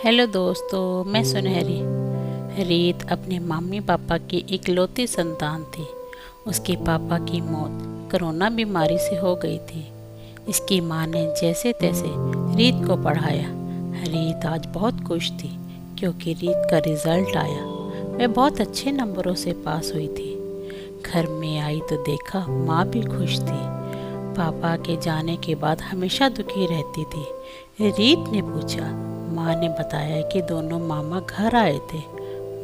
Hello दोस्तों, मैं सुनहरी। रीत अपने मम्मी पापा की इकलौती संतान थी। उसके पापा की मौत कोरोना बीमारी से हो गई थी। इसकी माँ ने जैसे तैसे रीत को पढ़ाया। रीत आज बहुत खुश थी क्योंकि रीत का रिजल्ट आया। वह बहुत अच्छे नंबरों से पास हुई थी। घर में आई तो देखा माँ भी खुश थी। पापा के जाने के बाद हमेशा दुखी रहती थी। रीत ने पूछा। माँ ने बताया कि दोनों मामा घर आए थे।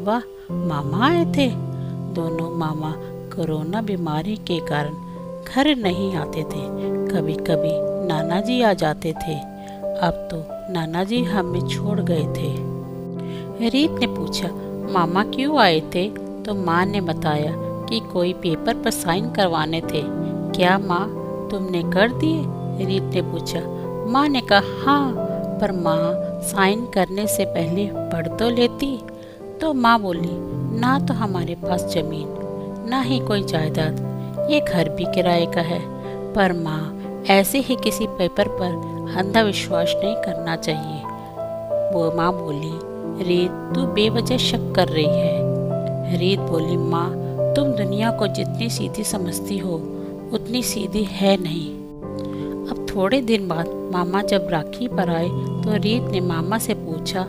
वाह, मामा आए थे। दोनों मामा कोरोना बीमारी के कारण घर नहीं आते थे। कभी कभी नाना जी आ जाते थे। अब तो नाना जी हमें छोड़ गए थे। रीत ने पूछा, मामा क्यों आए थे? तो माँ ने बताया कि कोई पेपर पर साइन करवाने थे। क्या माँ, तुमने कर दिए? रीत ने पूछा। माँ ने कहा हाँ, पर माँ साइन करने से पहले पढ़ तो लेती। तो माँ बोली, ना तो हमारे पास जमीन, ना ही कोई जायदाद, ये घर भी किराए का है। पर माँ, ऐसे ही किसी पेपर पर अंधविश्वास नहीं करना चाहिए। वो माँ बोली, रीत तू बेवजह शक कर रही है। रीत बोली, माँ तुम दुनिया को जितनी सीधी समझती हो उतनी सीधी है नहीं। अब थोड़े दिन बाद मामा जब राखी पर आए तो रीत ने मामा से पूछा,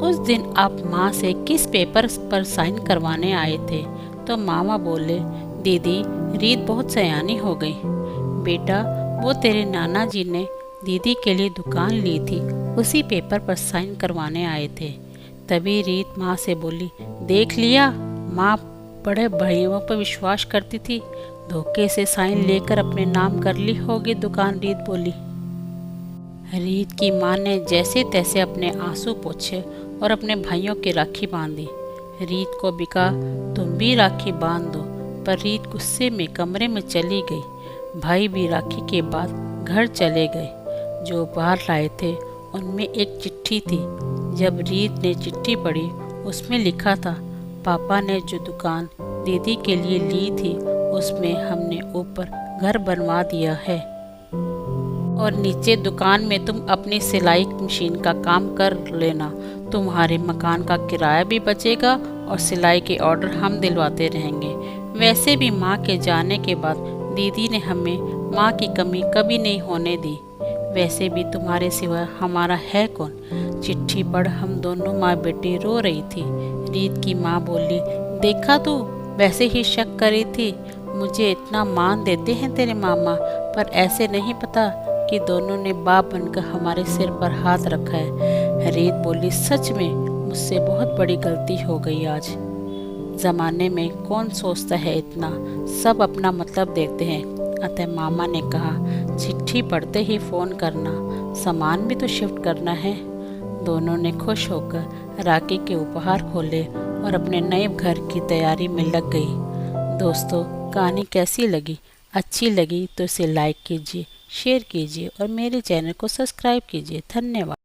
उस दिन आप माँ से किस पेपर पर साइन करवाने आए थे? तो मामा बोले, दीदी रीत बहुत सयानी हो गई। बेटा, वो तेरे नाना जी ने दीदी के लिए दुकान ली थी, उसी पेपर पर साइन करवाने आए थे। तभी रीत माँ से बोली, देख लिया, माँ बड़े भाइयों पर विश्वास करती थी, धोखे से साइन लेकर अपने नाम कर ली होगी दुकान। रीत बोली। रीत की माँ ने जैसे तैसे अपने आंसू पोंछे और अपने भाइयों की राखी बांधी। रीत को भी कहा, तुम भी राखी बांध दो, पर रीत गुस्से में कमरे में चली गई। भाई भी राखी के बाद घर चले गए। जो उपहार लाए थे उनमें एक चिट्ठी थी। जब रीत ने चिट्ठी पढ़ी, उसमें लिखा था, पापा ने जो दुकान दीदी के लिए ली थी उसमें हमने ऊपर घर बनवा दिया है और नीचे दुकान में तुम अपनी सिलाई मशीन का काम कर लेना। तुम्हारे मकान का किराया भी बचेगा और सिलाई के ऑर्डर हम दिलवाते रहेंगे। वैसे भी माँ के जाने के बाद दीदी ने हमें माँ की कमी कभी नहीं होने दी। वैसे भी तुम्हारे सिवा हमारा है कौन? चिट्ठी पढ़ हम दोनों माँ बेटी रो रही थी। रीत की माँ बोली, देखा तू, वैसे ही शक करी थी। मुझे इतना मान देते हैं तेरे मामा, पर ऐसे नहीं पता कि दोनों ने बाप बनकर हमारे सिर पर हाथ रखा है। रीत बोली, सच में मुझसे बहुत बड़ी गलती हो गई आज। जमाने में कौन सोचता है इतना, सब अपना मतलब देखते हैं। अतः मामा ने कहा, चिट्ठी पढ़ते ही फ़ोन करना, सामान भी तो शिफ्ट करना है। दोनों ने खुश होकर राखी के उपहार खोले और अपने नए घर की तैयारी में लग गई। दोस्तों, कहानी कैसी लगी? अच्छी लगी तो इसे लाइक कीजिए, शेयर कीजिए और मेरे चैनल को सब्सक्राइब कीजिए। धन्यवाद।